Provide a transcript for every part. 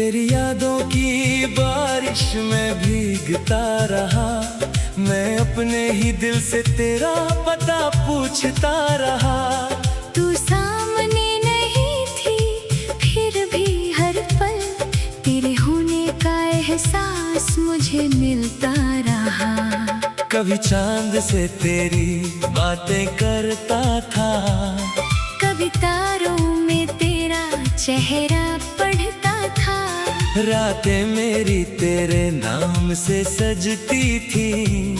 तेरी यादों की बारिश में भीगता रहा, मैं अपने ही दिल से तेरा पता पूछता रहा। तू सामने नहीं थी फिर भी हर पल तेरे होने का एहसास मुझे मिलता रहा। कभी चांद से तेरी बातें करता था, कभी तारों में तेरा चेहरा पढ़ता था। रातें मेरी तेरे नाम से सजती थी,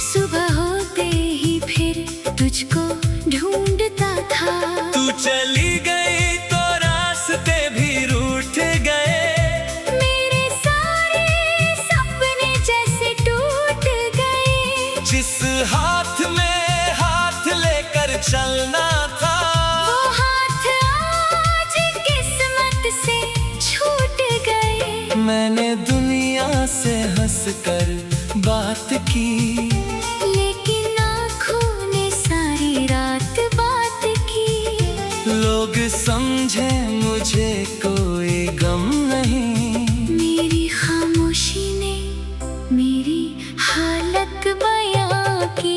सुबह होते ही फिर तुझको ढूंढता था। तू चली गई तो रास्ते भी रूठ गए, मेरे सारे सपने जैसे टूट गए। जिस हाथ में हाथ लेकर चलना था, वो हाथ आज किस्मत से छूट गए। मैंने दुनिया से हंसकर बात की, लेकिन आँखों ने सारी रात बात की। लोग समझे मुझे कोई गम नहीं, मेरी खामोशी ने मेरी हालत बयां की।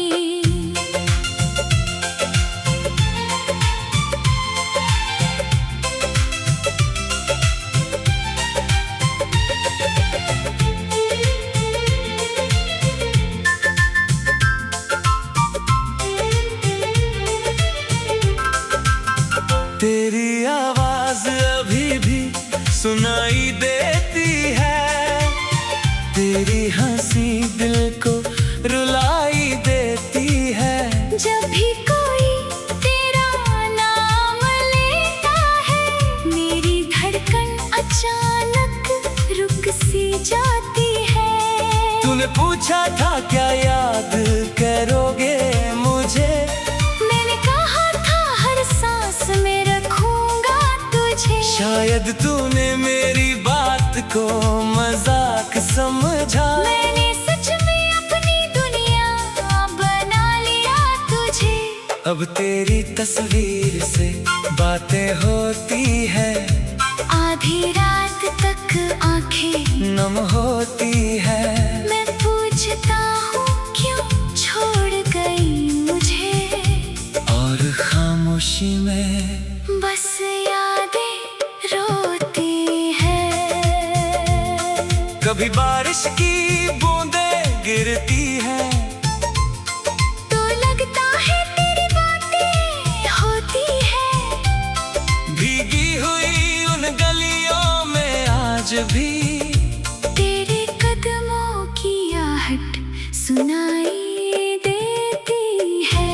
तेरी आवाज अभी भी सुनाई देती है, तेरी हंसी दिल को रुलाई देती है। जब भी कोई तेरा नाम लेता है, मेरी धड़कन अचानक रुक सी जाती है। तूने पूछा था क्या याद करोगे मुझे, मैंने कहा था हर सांस में रखूंगा तुझे। शायद तूने मेरी बात को मजाक समझा, मैंने सच में अपनी दुनिया बना लिया तुझे। अब तेरी तस्वीर से बातें होती है, आधी रात तक आंखें नम होती है। मैं पूछता हूँ क्यों छोड़ गई मुझे, और खामोशी में बस यादें रोती है। कभी बारिश की बूंदें गिरती हैं, तो लगता है तेरी बातें होती है। भीगी हुई उन गलियों में आज भी तेरे कदमों की आहट सुनाई देती है।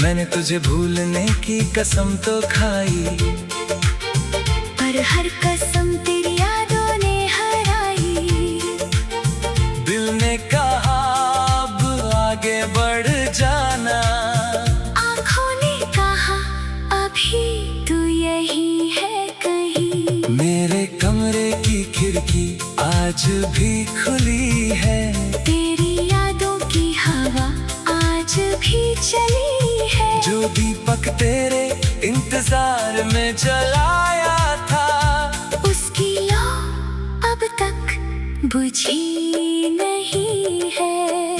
मैंने तुझे भूलने की कसम तो खाई, पर हर कसम तेरी यादों ने हराई। दिल ने कहा अब आगे बढ़ जाना, आँखों ने कहा अभी तू यही है कहीं। मेरे कमरे की खिड़की आज भी खुली है, तेरी यादों की हवा आज भी चली है। जो दीपक तेरे इंतजार में जलाया था, उसकी लौ अब तक बुझी नहीं है।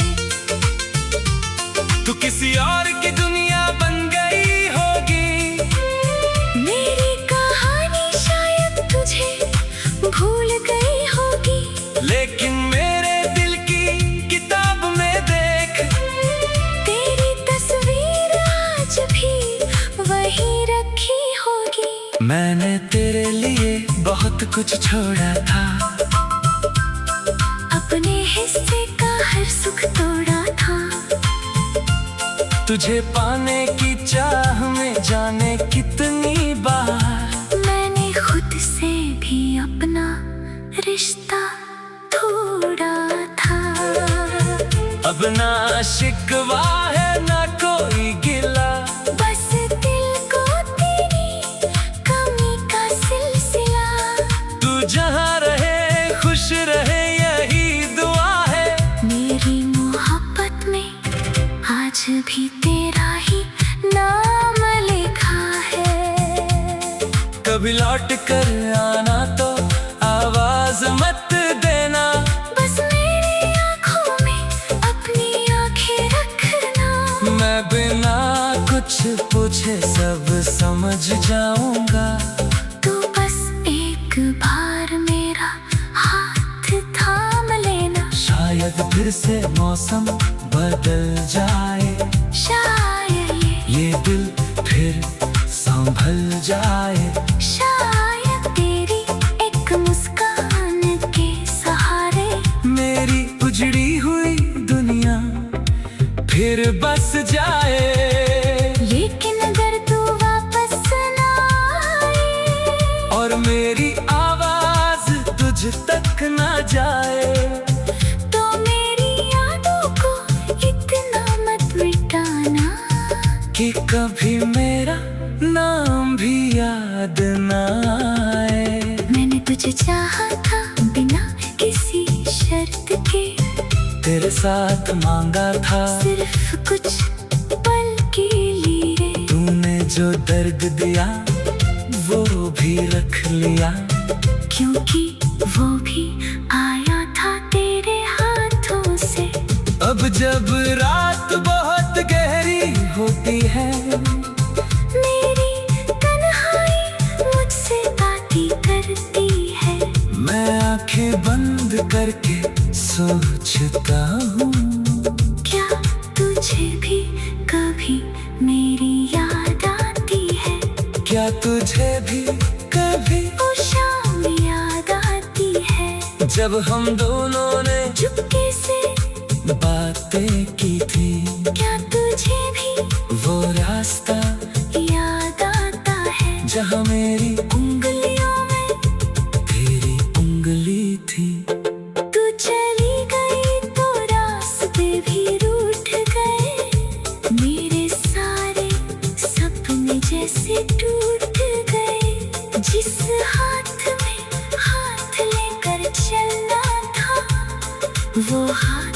तू किसी और की दुनिया बन गई होगी, मेरी कहानी शायद तुझे भूल गई होगी। लेकिन मेरे दिल की किताब में देख, तेरी तस्वीर आज भी वही रखी होगी। मैंने तेरे लिए बहुत कुछ छोड़ा था, अपने हिस्से का हर सुख तोड़ा था। तुझे पाने की चाह में जाने कितनी बार मैंने खुद से भी अपना रिश्ता तोड़ा था। अब ना शिकवा है ना कोई गिला, बस दिल को तेरी कमी का सिलसिला। तू जहाँ रहे खुश रहे यही दुआ है। मेरी मोहब्बत में आज भी तेरा ही नाम लिखा है। कभी लौट कर आना तो मैं बिना कुछ पूछे सब समझ जाऊंगा। तू बस एक बार मेरा हाथ थाम लेना। शायद फिर से मौसम बदल जाए, शायद ये दिल फिर संभल जाए। शायद तेरी एक मुस्कान के सहारे मेरी उजड़ी हुई दुनिया फिर बस जाए। लेकिन अगर तू वापस ना आए और मेरी आवाज तुझ तक ना जाए, तो मेरी यादों को इतना मत मिटाना कि कभी मेरा नाम भी याद ना आए। मैंने तुझे चाहा था बिना किसी शर्त के, तेरे साथ मांगा था सिर्फ कुछ पल के लिए। तूने जो दर्द दिया वो भी रख लिया, क्योंकि वो भी आया था तेरे हाथों से। अब जब रात बहुत गहरी होती है, मेरी तन्हाई मुझसे बातें करती है। मैं आंखें बंद करके सोचता हूँ, क्या तुझे भी कभी मेरी याद आती है? क्या तुझे भी कभी वो शाम याद आती है जब हम दोनों ने चुपके से बातें की थी। क्या तुझे भी वो रास्ता याद आता है जहाँ मेरी उंगलियों में तेरी उंगली थी। तू चली गई तो रास्ते भी रूठ गए। मेरे सारे सपने जैसे टूट गए। जिस हाथ में हाथ लेकर चलना था वो हाथ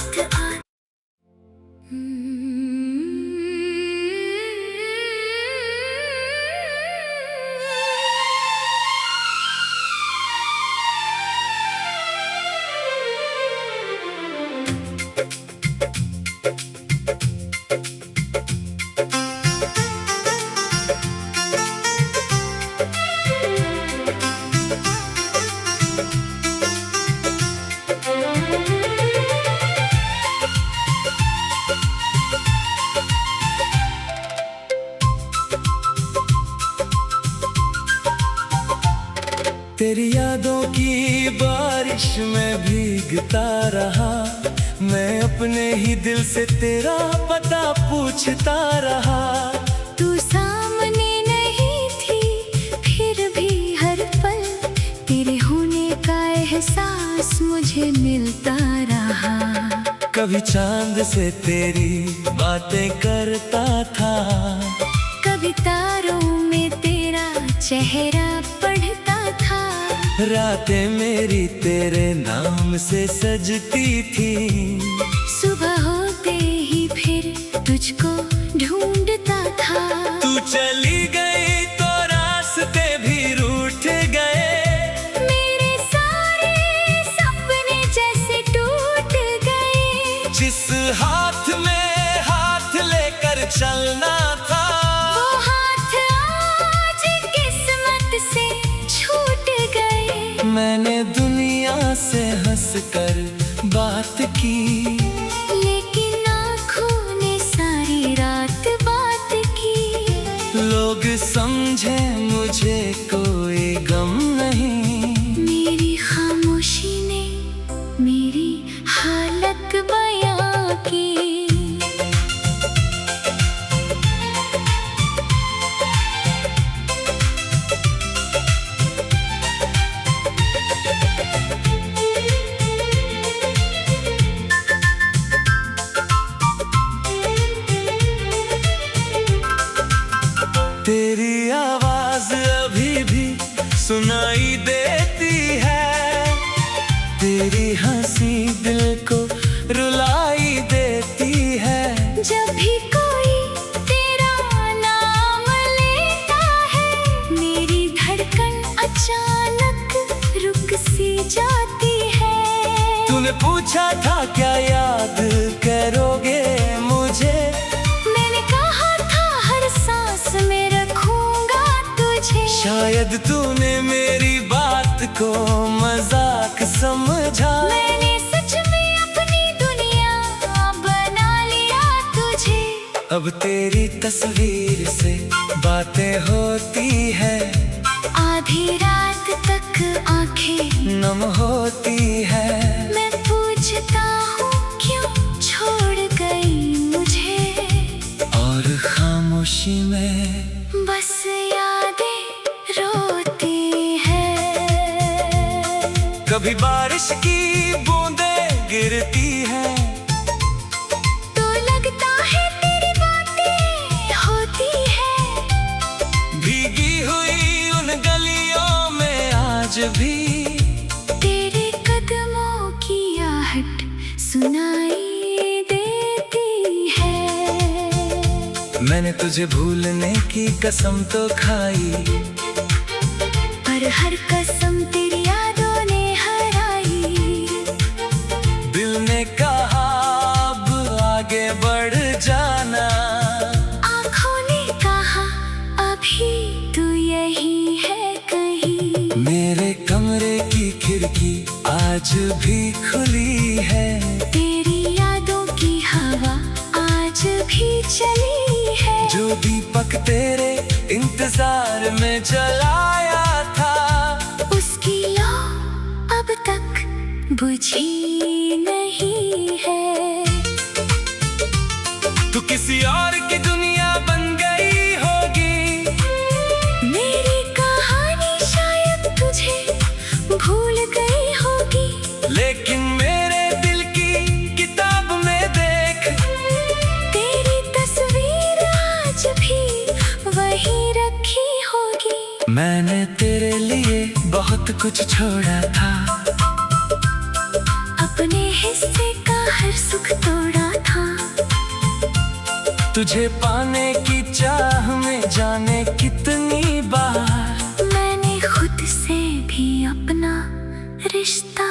तेरी यादों की बारिश में भीगता रहा, मैं अपने ही दिल से तेरा पता पूछता रहा। तू सामने नहीं थी फिर भी हर पल तेरे होने का एहसास मुझे मिलता रहा। कभी चांद से तेरी बातें करता था, कभी तारों में तेरा चेहरा पढ़ता था। रातें मेरी तेरे नाम से सजती थी। सुबह होते ही फिर तुझको ढूंढता था। तू चली गई तो रास्ते भी रूठ गए। मेरे सारे सपने जैसे टूट गए। जिस हाथ में हाथ लेकर चलना था वो हाथ आज किस्मत से छूट गए। मैंने दुनिया से हंसकर बात की, लेकिन आँखों ने सारी रात बात की। लोग समझे मुझे कोई गम नहीं। मेरी खामोशी ने मेरी हालत बयां की। तेरी आवाज अभी भी सुनाई देती है। तेरी हंसी दिल को रुलाई देती है। जब भी कोई तेरा नाम लेता है मेरी धड़कन अचानक रुक सी जाती है। तूने पूछा था क्या याद करोगे मुझे, मैंने कहा अब तेरी तस्वीर से बातें होती है, आधी रात तक आंखें नम होती है। मैं पूछता हूँ क्यों छोड़ गई मुझे, और खामोशी में बस यादें रोती है। कभी बारिश की बूंदें गिरती है, तो लगता है तेरी बातें होती है। भीगी हुई उन गलियों में आज भी तेरे कदमों की आहट सुनाई देती है। मैंने तुझे भूलने की कसम तो खाई, पर हर कसम तेरी यादों ने हराई। दिल ने कहा अब आगे बढ़ जाना, आँखों ने कहा अभी तू यही है कहीं। मेरे कमरे की खिड़की आज भी खुली है, तेरी यादों की हवा आज भी चली है। जो दीपक तेरे इंतजार में जलाया था, उसकी लौ अब तक बुझी नहीं है। तू किसी और की दुनिया बन गई होगी, मेरी कहानी शायद तुझे भूल गई होगी। लेकिन मेरे दिल की किताब में देख, तेरी तस्वीर आज भी वही रखी होगी। मैंने तेरे लिए बहुत कुछ छोड़ा था, अपने हिस्से का हर सुख तोड़ा था। तुझे पाने की चाह में जाने कितनी बार मैंने खुद से भी अपना रिश्ता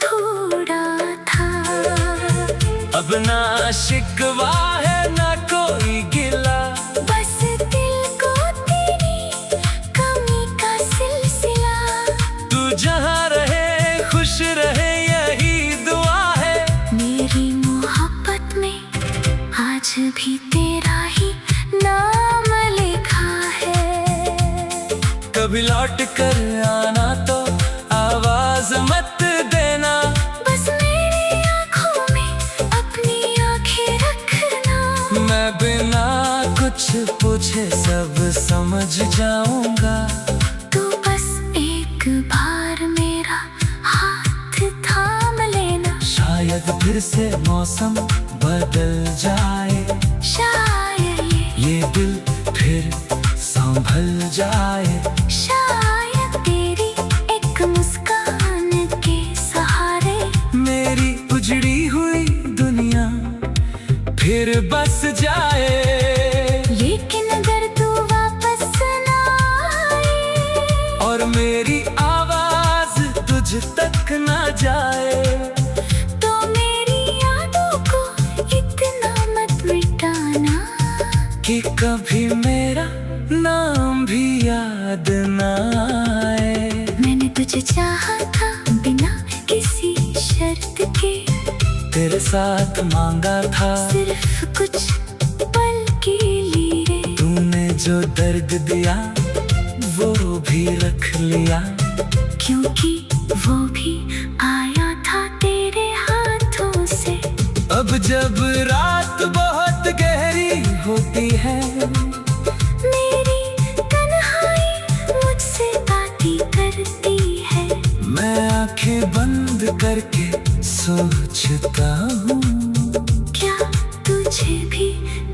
तोड़ा था। अब ना शिकवा है ना कोई गिला, बस दिल को तेरी कमी का सिलसिला। तू जहाँ रहे खुश रहे यही दुआ है। मेरी मोहब्बत में आज भी तेरा ही नाम लिखा है। कभी लौट कर आना तो आवाज मत देना, बस मेरी आँखों में अपनी आँखें रखना। मैं बिना कुछ पूछे सब समझ जाऊंगा। तू बस एक बार मेरा हाथ थाम लेना। शायद फिर से मौसम बदल जाए, शायद ये दिल फिर संभल जाए। शायद तेरी एक मुस्कान के सहारे मेरी उजड़ी हुई दुनिया फिर बस जाए। लेकिन अगर तू वापस ना आए और मेरी आवाज तुझ तक ना जाए, तो मेरी यादों को इतना मत मिटाना कि कभी मेरा नाम भी याद ना आए। मैंने तुझे चाहा था बिना किसी शर्त के, तेरे साथ मांगा था सिर्फ कुछ पल के लिए। तूने जो दर्द दिया वो भी रख लिया, क्योंकि वो भी आया था तेरे हाथों से। अब जब रात बहुत गहरी होती है, मेरी तन्हाई मुझसे बातें करती है। मैं आंखें बंद करके सोचता हूँ, क्या तुझे भी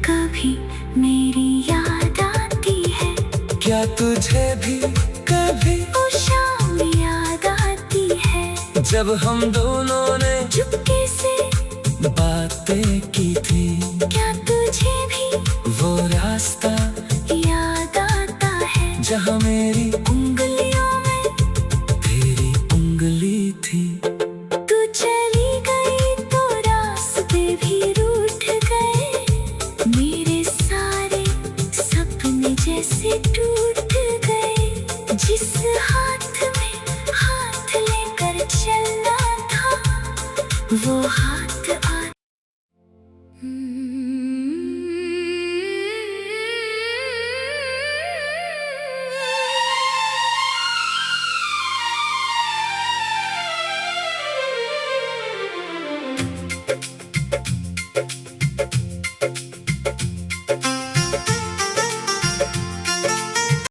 कभी मेरी याद आती है? क्या तुझे भी कभी वो शाम याद आती है जब हम दोनों ने चुपके से बातें की थी? क्या